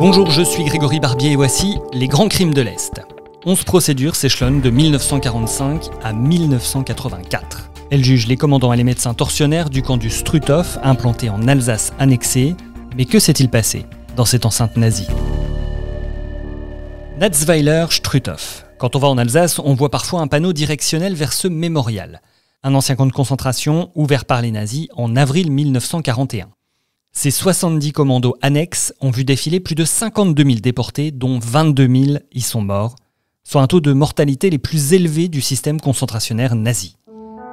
Bonjour, je suis Grégory Barbier et voici les grands crimes de l'Est. 11 procédures s'échelonnent de 1945 à 1984. Elles jugent les commandants et les médecins tortionnaires du camp du Struthof, implanté en Alsace annexée. Mais que s'est-il passé dans cette enceinte nazie? Natzweiler Struthof. Quand on va en Alsace, on voit parfois un panneau directionnel vers ce mémorial. Un ancien camp de concentration ouvert par les nazis en avril 1941. Ces 70 commandos annexes ont vu défiler plus de 52 000 déportés, dont 22 000 y sont morts, soit un taux de mortalité les plus élevés du système concentrationnaire nazi.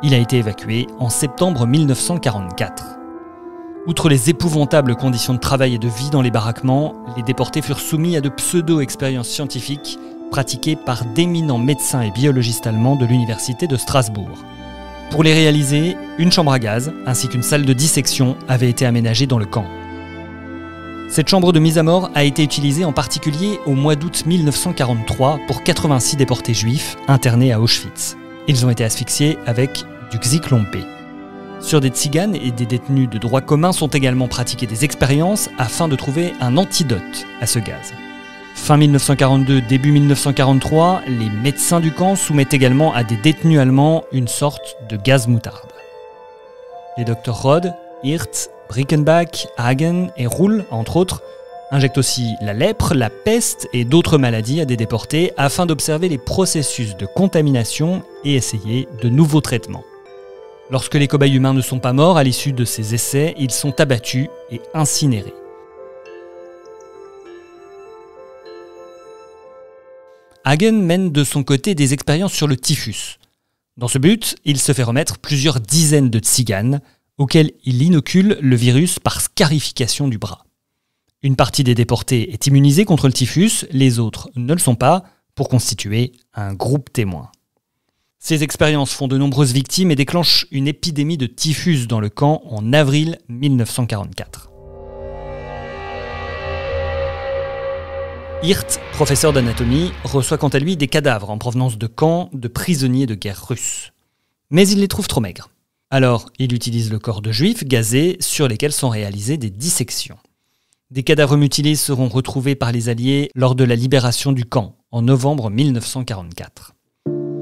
Il a été évacué en septembre 1944. Outre les épouvantables conditions de travail et de vie dans les baraquements, les déportés furent soumis à de pseudo-expériences scientifiques pratiquées par d'éminents médecins et biologistes allemands de l'université de Strasbourg. Pour les réaliser, une chambre à gaz ainsi qu'une salle de dissection avaient été aménagées dans le camp. Cette chambre de mise à mort a été utilisée en particulier au mois d'août 1943 pour 86 déportés juifs internés à Auschwitz. Ils ont été asphyxiés avec du Zyklon B. Sur des tziganes et des détenus de droit commun sont également pratiquées des expériences afin de trouver un antidote à ce gaz. Fin 1942, début 1943, les médecins du camp soumettent également à des détenus allemands une sorte de gaz moutarde. Les docteurs Rod, Hirt, Brickenbach, Hagen et Ruhl, entre autres, injectent aussi la lèpre, la peste et d'autres maladies à des déportés afin d'observer les processus de contamination et essayer de nouveaux traitements. Lorsque les cobayes humains ne sont pas morts à l'issue de ces essais, ils sont abattus et incinérés. Hagen mène de son côté des expériences sur le typhus. Dans ce but, il se fait remettre plusieurs dizaines de tziganes, auxquels il inocule le virus par scarification du bras. Une partie des déportés est immunisée contre le typhus, les autres ne le sont pas, pour constituer un groupe témoin. Ces expériences font de nombreuses victimes et déclenchent une épidémie de typhus dans le camp en avril 1944. Hirt, professeur d'anatomie, reçoit quant à lui des cadavres en provenance de camps de prisonniers de guerre russes. Mais il les trouve trop maigres. Alors, il utilise le corps de juifs gazés sur lesquels sont réalisées des dissections. Des cadavres mutilés seront retrouvés par les Alliés lors de la libération du camp, en novembre 1944.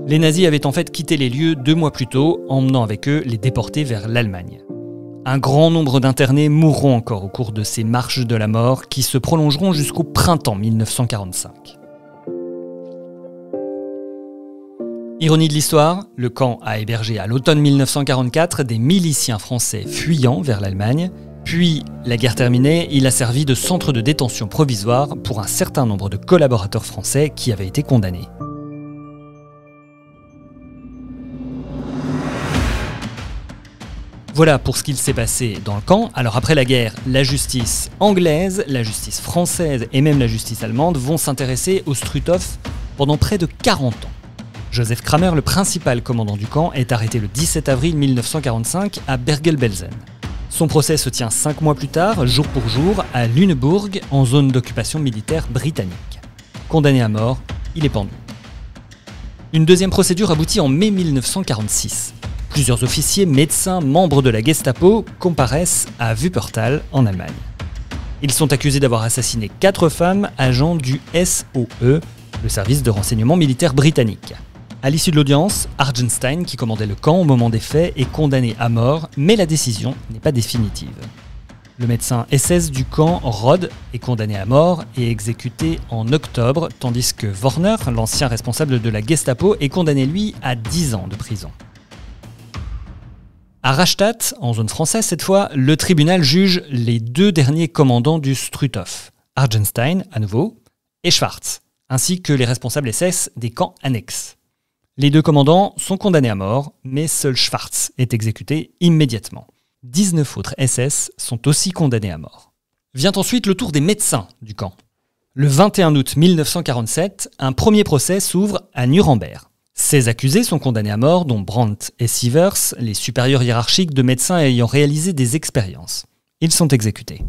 Les nazis avaient en fait quitté les lieux 2 mois plus tôt, emmenant avec eux les déportés vers l'Allemagne. Un grand nombre d'internés mourront encore au cours de ces marches de la mort qui se prolongeront jusqu'au printemps 1945. Ironie de l'histoire, le camp a hébergé à l'automne 1944 des miliciens français fuyant vers l'Allemagne, puis, la guerre terminée, il a servi de centre de détention provisoire pour un certain nombre de collaborateurs français qui avaient été condamnés. Voilà pour ce qu'il s'est passé dans le camp. Alors après la guerre, la justice anglaise, la justice française et même la justice allemande vont s'intéresser au Struthof pendant près de 40 ans. Joseph Kramer, le principal commandant du camp, est arrêté le 17 avril 1945 à Bergen-Belsen. Son procès se tient 5 mois plus tard, jour pour jour, à Lüneburg, en zone d'occupation militaire britannique. Condamné à mort, il est pendu. Une deuxième procédure aboutit en mai 1946. Plusieurs officiers, médecins, membres de la Gestapo comparaissent à Wuppertal, en Allemagne. Ils sont accusés d'avoir assassiné 4 femmes agents du SOE, le service de renseignement militaire britannique. À l'issue de l'audience, Argenstein, qui commandait le camp au moment des faits, est condamné à mort, mais la décision n'est pas définitive. Le médecin SS du camp, Rod, est condamné à mort et exécuté en octobre, tandis que Wörner, l'ancien responsable de la Gestapo, est condamné lui à 10 ans de prison. À Rastatt, en zone française cette fois, le tribunal juge les 2 derniers commandants du Struthof, Argenstein à nouveau, et Schwarz, ainsi que les responsables SS des camps annexes. Les 2 commandants sont condamnés à mort, mais seul Schwarz est exécuté immédiatement. 19 autres SS sont aussi condamnés à mort. Vient ensuite le tour des médecins du camp. Le 21 août 1947, un premier procès s'ouvre à Nuremberg. 16 accusés sont condamnés à mort, dont Brandt et Sievers, les supérieurs hiérarchiques de médecins ayant réalisé des expériences. Ils sont exécutés.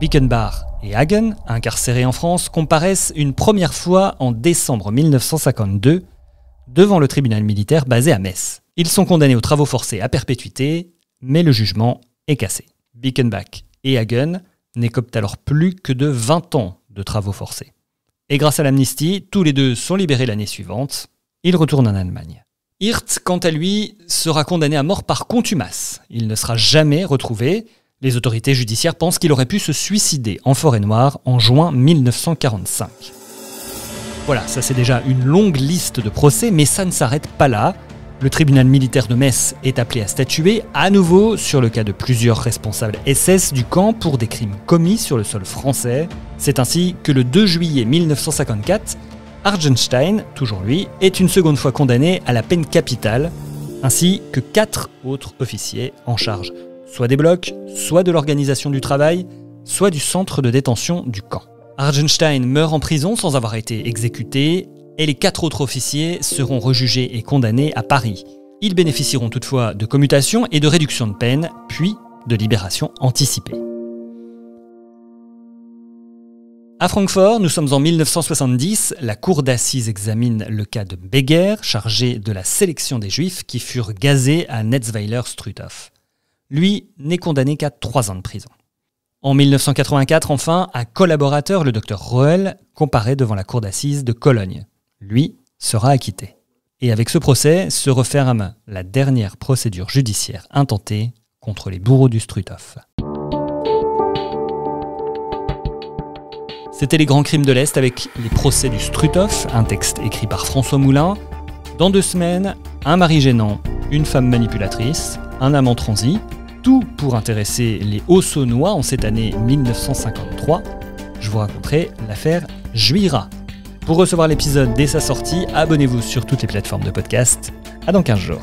Bickenbach et Hagen, incarcérés en France, comparaissent une première fois en décembre 1952 devant le tribunal militaire basé à Metz. Ils sont condamnés aux travaux forcés à perpétuité, mais le jugement est cassé. Bickenbach et Hagen n'écopent alors plus que de 20 ans de travaux forcés. Et grâce à l'amnistie, tous les deux sont libérés l'année suivante. Ils retournent en Allemagne. Hirt, quant à lui, sera condamné à mort par contumace. Il ne sera jamais retrouvé. Les autorités judiciaires pensent qu'il aurait pu se suicider en forêt noire en juin 1945. Voilà, ça c'est déjà une longue liste de procès, mais ça ne s'arrête pas là. Le tribunal militaire de Metz est appelé à statuer à nouveau sur le cas de plusieurs responsables SS du camp pour des crimes commis sur le sol français. C'est ainsi que le 2 juillet 1954, Argenstein, toujours lui, est une seconde fois condamné à la peine capitale, ainsi que 4 autres officiers en charge, soit des blocs, soit de l'organisation du travail, soit du centre de détention du camp. Argenstein meurt en prison sans avoir été exécuté, et les 4 autres officiers seront rejugés et condamnés à Paris. Ils bénéficieront toutefois de commutations et de réduction de peine, puis de libération anticipée. À Francfort, nous sommes en 1970, la cour d'assises examine le cas de Beger, chargé de la sélection des Juifs qui furent gazés à Netzweiler-Struthof. Lui n'est condamné qu'à 3 ans de prison. En 1984, enfin, un collaborateur, le docteur Roel, comparaît devant la cour d'assises de Cologne. Lui sera acquitté. Et avec ce procès se referme la dernière procédure judiciaire intentée contre les bourreaux du Struthof. C'était les grands crimes de l'Est avec les procès du Struthof, un texte écrit par François Moulin. Dans 2 semaines, un mari gênant, une femme manipulatrice, un amant transi, tout pour intéresser les Hauts-Saunois en cette année 1953. Je vous raconterai l'affaire Juira. Pour recevoir l'épisode dès sa sortie, abonnez-vous sur toutes les plateformes de podcast. À dans 15 jours.